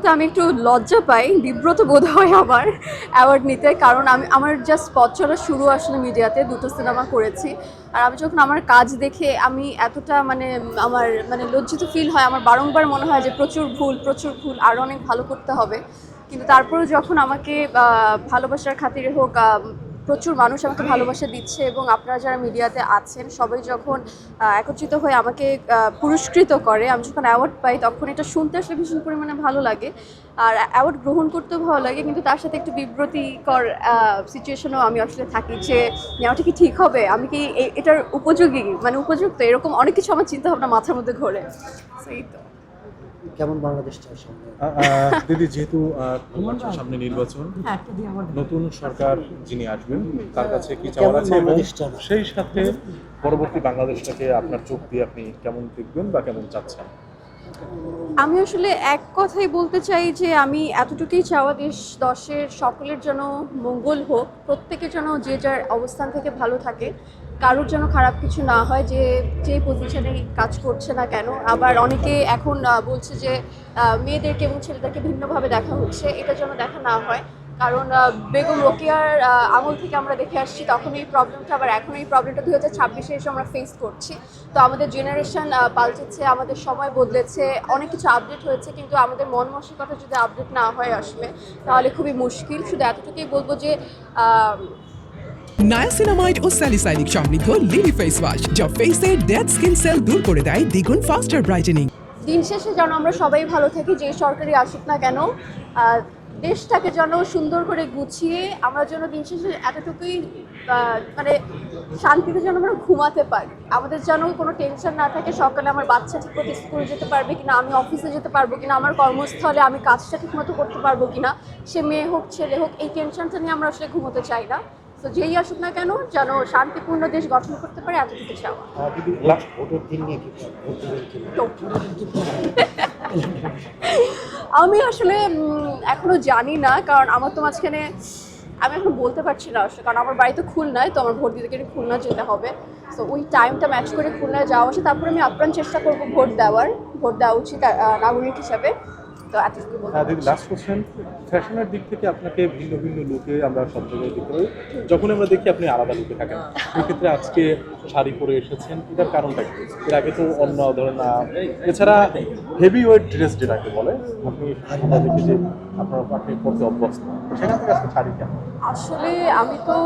তো আমি একটু লজ্জা পাই, বিব্রত বোধ হয় আমার অ্যাওয়ার্ড নিতে, কারণ আমার জাস্ট পথ চলা শুরু আসলে মিডিয়াতে, দুটো সিনেমা করেছি। আর আমি যখন আমার কাজ দেখে আমি এতটা আমার লজ্জিত ফিল হয়, আমার বারংবার মনে হয় যে প্রচুর ভুল, আরও অনেক ভালো করতে হবে। কিন্তু তারপরেও যখন আমাকে ভালোবাসার খাতিরে হোক, প্রচুর মানুষ আমাকে ভালোবাসা দিচ্ছে এবং আপনারা যারা মিডিয়াতে আছেন সবাই যখন একত্রিত হয়ে আমাকে পুরস্কৃত করে, আমি যখন অ্যাওয়ার্ড পাই তখন এটা শুনতে আসলে ভীষণ পরিমাণে ভালো লাগে আর অ্যাওয়ার্ড গ্রহণ করতেও ভালো লাগে। কিন্তু তার সাথে একটু বিব্রতিকর সিচুয়েশনও আমি আসলে থাকি যে নেওয়াটা কি ঠিক হবে, আমি কি এটার উপযুক্ত, এরকম অনেক কিছু আমার চিন্তা ভাবনা মাথার মধ্যে ঘোরে। সেই তো কেমন বাংলাদেশ চাই সামনে? দিদি, যেহেতু সামনে নির্বাচন, নতুন সরকার যিনি আসবেন তার কাছে কি চাওয়ার আছে এবং সেই সাথে পরবর্তী বাংলাদেশটাকে আপনার চোখ দিয়ে আপনি কেমন দেখবেন বা কেমন চাচ্ছেন? আমি আসলে এক কথাই বলতে চাই যে আমি এতটুকুই চাওয়া, দেশ দশের সকলের যেন মঙ্গল হোক, প্রত্যেকের যেন যে যার অবস্থান থেকে ভালো থাকে, কারোর যেন খারাপ কিছু না হয়, যে পজিশনে কাজ করছে না কেন। আবার অনেকে এখন বলছে যে মেয়েদেরকে এবং ছেলেদেরকে ভিন্নভাবে দেখা হচ্ছে, এটা যেন দেখা না হয়। কারণ বেগম রোকেয়ার আমল থেকে আমরা দেখে আসছি, তখন এই প্রবলেমটা, আবার এখন এই প্রবলেমটা 2026-এ এসে আমরা ফেস করছি। তো আমাদের জেনারেশন পাল্টেছে, আমাদের সময় বদলেছে, অনেক কিছু আপডেট হয়েছে, কিন্তু আমাদের মন মানসিকতা যদি আপডেট না হয় আসলে, তাহলে খুবই মুশকিল। শুধু এতটুকুই বলবো যে নায়াসিনামাইড ও স্যালিসাইলিক সমৃদ্ধ লিলি ফেস ওয়াশ যা ফেসের ডেড স্কিন সেল দূর করে দেয় দ্বিগুণ ফাস্টার ব্রাইটেনিং। দিন শেষে যেন আমরা সবাই ভালো থাকি, যে সরকারি আসুক না কেন, দেশটাকে যেন সুন্দর করে গুছিয়ে আমরা যেন দিন শেষে এতটুকুই শান্তিতে যেন আমরা ঘুমাতে পারি, আমাদের যেন কোনো টেনশন না থাকে। সকালে আমার বাচ্চা ঠিকমতো স্কুলে যেতে পারবে কিনা, আমি অফিসে যেতে পারবো কিনা, আমার কর্মস্থলে আমি কাজটা ঠিকমতো করতে পারবো কিনা, সে মেয়ে হোক ছেলে হোক, এই টেনশনটা নিয়ে আমরা আসলে ঘুমোতে চাই না। তো যেই আসুক না কেন যেন শান্তিপূর্ণ দেশ গঠন করতে পারে, এতটুকু চাওয়া। ভোটের দিন নিয়ে কি আমি আসলে এখনো জানি না, কারণ আমার তো মাঝখানে আমি এখন বলতে পারছি না আসলে, কারণ আমার বাড়ি তো খুলনায়, তো আমার ভোট দিতে গেলে খুলনা যেতে হবে। তো ওই টাইমটা ম্যাচ করে খুলনায় যাওয়া আসে, তারপরে আমি আপ্রাণ চেষ্টা করবো ভোট দেওয়া উচিত নাগরিক হিসাবে। তো এতটুকু বলতে দিদি, লাস্ট কোশ্চেন, ফ্যাশনের দিক থেকে আপনাকে ভিন্ন ভিন্ন লুকে আমরা সব জায়গায় দেখতে পাই, যখন আমরা দেখি আপনি আলাদা লুকে থাকেন, সেক্ষেত্রে আজকে শাড়ি পরে এসেছেন, এটার কারণটা কি? এর আগে তো অন্য ধরেন এছাড়া হেভি ওয়েট ড্রেস যেটাকে বলে, আমরা দেখি যে আপনি পড়তে অভ্যস্ত, সেখান থেকে আজকে শাড়ি কেন? আসলে আমি তো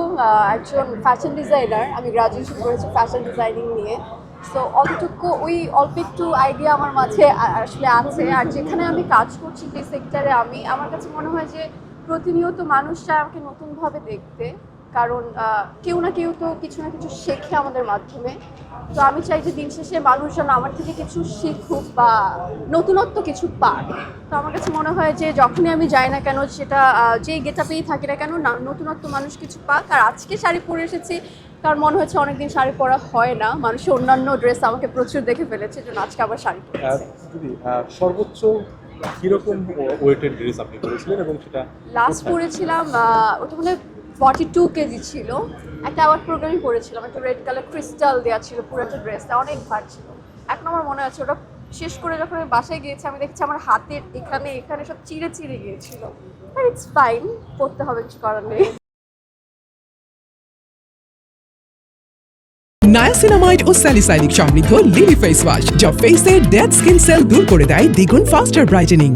একজন ফ্যাশন ডিজাইনার, আমি গ্রাজুয়েশন করেছি ফ্যাশন ডিজাইনিং নিয়ে। সো অতটুকু ওই অল্প একটু আইডিয়া আমার মাঝে আসলে আছে। আর যেখানে আমি কাজ করছি, যে সেক্টরে আমার কাছে মনে হয় যে প্রতিনিয়ত মানুষ চায় আমাকে নতুনভাবে দেখতে, কারণ কেউ না কেউ তো কিছু না কিছু শেখে আমাদের মাধ্যমে। তো আমি চাই যে দিন শেষে মানুষ যেন আমার থেকে কিছু শিখুক বা নতুনত্ব কিছু পাক। তো আমার কাছে মনে হয় যে যখনই আমি যাই না কেন, সেটা যেই গেটআপেই থাকি না কেন, নতুনত্ব মানুষ কিছু পাক। আর আজকে শাড়ি পরে এসেছি কারণ মনে হচ্ছে অনেকদিন শাড়ি পরা হয় না, মানুষের অন্যান্য ড্রেস আমাকে প্রচুর দেখে ফেলেছে, জন্য আজকে আবার শাড়ি পরেছি। দিদি, সর্বোচ্চ কিরকম ওয়েটের ড্রেস আপনি পরেছিলেন এবং সেটা লাস্ট পরেছিলাম ওটা 42 কেজি ছিল, একটা অ্যাওয়ার্ড প্রোগ্রামে পরেছিলাম, একটা রেড কালার ক্রিস্টাল দেওয়া ছিল পুরোটা ড্রেসটা, অনেক ভার ছিল। এখন আমার মনে আছে ওটা শেষ করে যখন আমি বাসায় গিয়েছি, আমি দেখছি আমার হাতের এখানে সব চিড়ে গিয়েছিল। বাট ইটস ফাইন, পরতে হবে, কিছু করার নেই। নায়াসিনামাইড ও স্যালিসাইলিক সমৃদ্ধ লিলি ফেস ওয়াশ যা ফেসের ডেড স্কিন সেল দূর করে দেয় দ্বিগুণ ফাস্টার ব্রাইটেনিং।